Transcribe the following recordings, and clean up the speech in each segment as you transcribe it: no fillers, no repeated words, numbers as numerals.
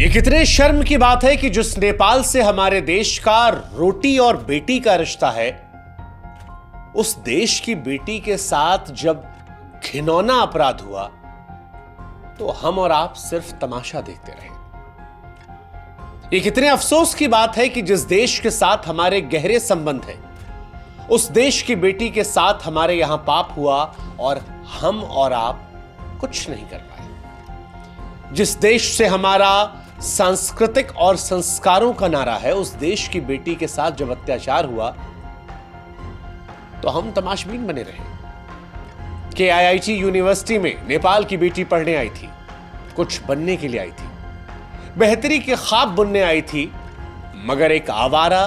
ये कितने शर्म की बात है कि जिस नेपाल से हमारे देश का रोटी और बेटी का रिश्ता है, उस देश की बेटी के साथ जब घिनौना अपराध हुआ तो हम और आप सिर्फ तमाशा देखते रहे। ये कितने अफसोस की बात है कि जिस देश के साथ हमारे गहरे संबंध हैं, उस देश की बेटी के साथ हमारे यहां पाप हुआ और हम और आप कुछ नहीं कर पाए। जिस देश से हमारा सांस्कृतिक और संस्कारों का नारा है, उस देश की बेटी के साथ जब अत्याचार हुआ तो हम तमाशबीन बने रहे। KIIT यूनिवर्सिटी में नेपाल की बेटी पढ़ने आई थी, कुछ बनने के लिए आई थी, बेहतरी के ख्वाब बुनने आई थी, मगर एक आवारा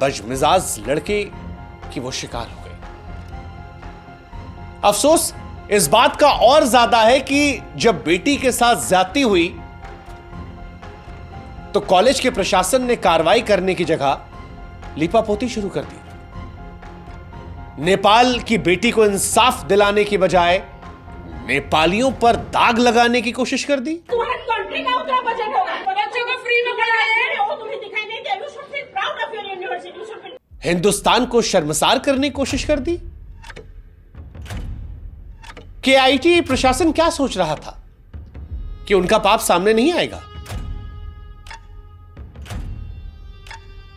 बदमिजाज लड़के की वो शिकार हो गई। अफसोस इस बात का और ज्यादा है कि जब बेटी के साथ ज्यादती हुई तो कॉलेज के प्रशासन ने कार्रवाई करने की जगह लीपापोती शुरू कर दी। नेपाल की बेटी को इंसाफ दिलाने की बजाय नेपालियों पर दाग लगाने की कोशिश कर दी। तुम्हारे कंट्री का उतना बजट होगा, बच्चों को फ्री में पढ़ाए, वो तुम्हें दिखाई नहीं दे। You should feel proud of your university. You should feel... Hindustan को शर्मसार करने की कोशिश कर दी। KIIT प्रशासन क्या सोच रहा था कि उनका पाप सामने नहीं आएगा?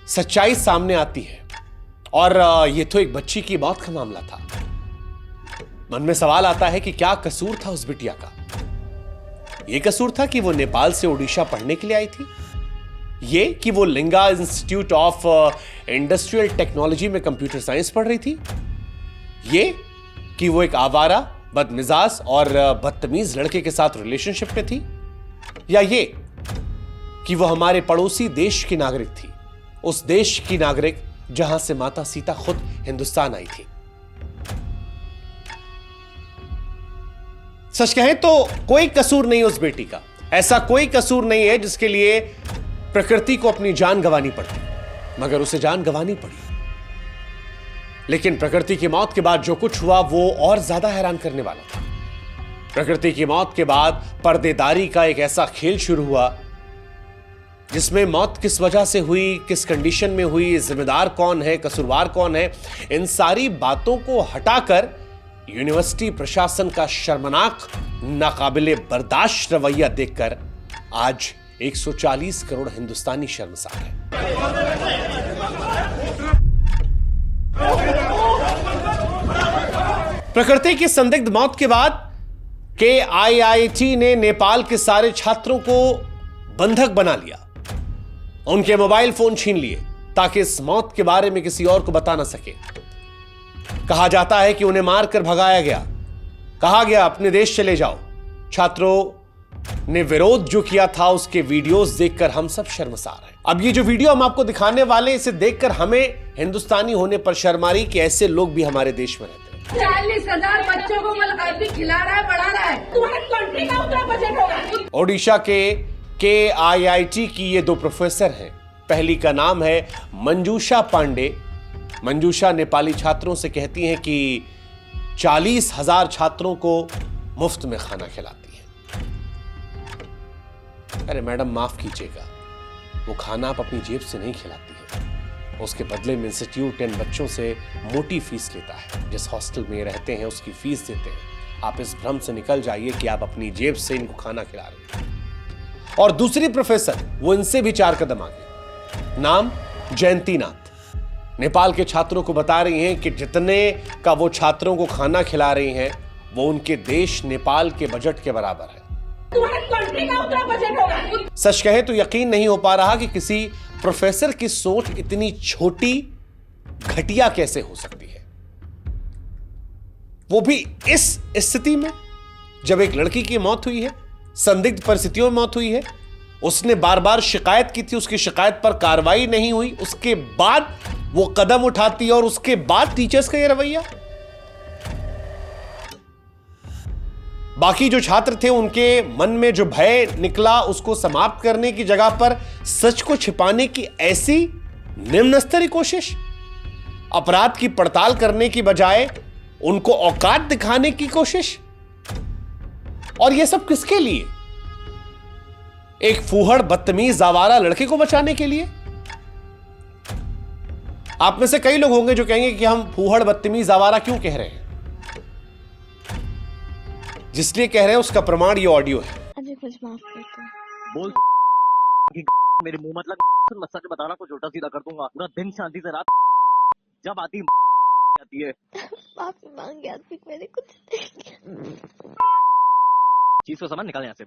सच्चाई सामने आती है और यह तो एक बच्ची की मौत का मामला था। मन में सवाल आता है कि क्या कसूर था उस बिटिया का? यह कसूर था कि वो नेपाल से ओडिशा पढ़ने के लिए आई थी, ये कि वो लिंगा इंस्टीट्यूट ऑफ इंडस्ट्रियल टेक्नोलॉजी में कंप्यूटर साइंस पढ़ रही थी, ये कि वो एक आवारा बदमिजाज और बदतमीज लड़के के साथ रिलेशनशिप में थी, या ये कि वो हमारे पड़ोसी देश की नागरिक थी, उस देश की नागरिक जहां से माता सीता खुद हिंदुस्तान आई थी। सच कहें तो कोई कसूर नहीं उस बेटी का, ऐसा कोई कसूर नहीं है जिसके लिए प्रकृति को अपनी जान गंवानी पड़ती, मगर उसे जान गंवानी पड़ी। लेकिन प्रकृति की मौत के बाद जो कुछ हुआ वो और ज्यादा हैरान करने वाला था। प्रकृति की मौत के बाद पर्देदारी का एक ऐसा खेल शुरू हुआ जिसमें मौत किस वजह से हुई, किस कंडीशन में हुई, जिम्मेदार कौन है, कसूरवार कौन है, इन सारी बातों को हटाकर यूनिवर्सिटी प्रशासन का शर्मनाक, नाकाबिले बर्दाश्त रवैया देखकर आज 140 करोड़ हिंदुस्तानी शर्मसार है। प्रकृति की संदिग्ध मौत के बाद KIIT ने नेपाल के सारे छात्रों को बंधक बना लिया, उनके मोबाइल फोन छीन लिए ताकि इस मौत के बारे में किसी और को बता ना सके। कहा जाता है कि उन्हें मारकर भगाया गया, कहा गया अपने देश चले जाओ। छात्रों ने विरोध जो किया था उसके वीडियोस देखकर हम सब शर्मसार हैं। अब ये जो वीडियो हम आपको दिखाने वाले हैं, इसे देखकर हमें हिंदुस्तानी होने पर शर्म आ रही कि ऐसे लोग भी हमारे देश में रहते हैं। 40,000 बच्चों को अभी खिला रहा है, पढ़ा रहा है। तुम्हारे कंट्री का उतना बजट होगा। ओडिशा के KIIT की ये दो प्रोफेसर हैं। पहली का नाम है मंजूषा पांडे। मंजूषा नेपाली छात्रों से कहती हैं कि 40,000 छात्रों को मुफ्त में खाना खिलाती हैं। अरे मैडम माफ कीजिएगा, वो खाना आप अपनी जेब से नहीं खिलाती है, उसके बदले में इंस्टीट्यूट इन बच्चों से मोटी फीस लेता है। जिस हॉस्टल में रहते हैं उसकी फीस देते हैं। आप इस भ्रम से निकल जाइए कि आप अपनी जेब से इनको खाना खिला रहे हैं। और दूसरी प्रोफेसर, वो इनसे भी 4 कदम आगे, नाम जयंती नाथ, नेपाल के छात्रों को बता रही हैं कि जितने का वो छात्रों को खाना खिला रही हैं वो उनके देश नेपाल के बजट के बराबर है। तुम्हारे कंट्री का उतना बजट होगा। सच कहे तो यकीन नहीं हो पा रहा कि किसी प्रोफेसर की सोच इतनी छोटी, घटिया कैसे हो सकती है, वो भी इस स्थिति में जब एक लड़की की मौत हुई है, संदिग्ध परिस्थितियों में मौत हुई है, उसने बार बार शिकायत की थी, उसकी शिकायत पर कार्रवाई नहीं हुई, उसके बाद वो कदम उठाती है और उसके बाद टीचर्स का ये रवैया। बाकी जो छात्र थे उनके मन में जो भय निकला उसको समाप्त करने की जगह पर सच को छिपाने की ऐसी निम्न स्तरीय कोशिश, अपराध की पड़ताल करने की बजाय उनको औकात दिखाने की कोशिश। और यह सब किसके लिए? एक फूहड़ बदतमीज आवारा लड़के को बचाने के लिए? आप में से कई लोग होंगे जो कहेंगे कि हम फूहड़ बदतमीज आवारा क्यों कह रहे हैं। जिसलिए कह रहे हैं उसका प्रमाण ये ऑडियो है। अजय कुछ माफ कर दो। बोल मेरे मुंह मतलब मत सच बताना, कुछ उल्टा सीधा कर दूंगा। पूरा दिन शांति से रात जब आती आती है। माफी मांग गया, मैंने कुछ चीज को समझ निकाल यहाँ से।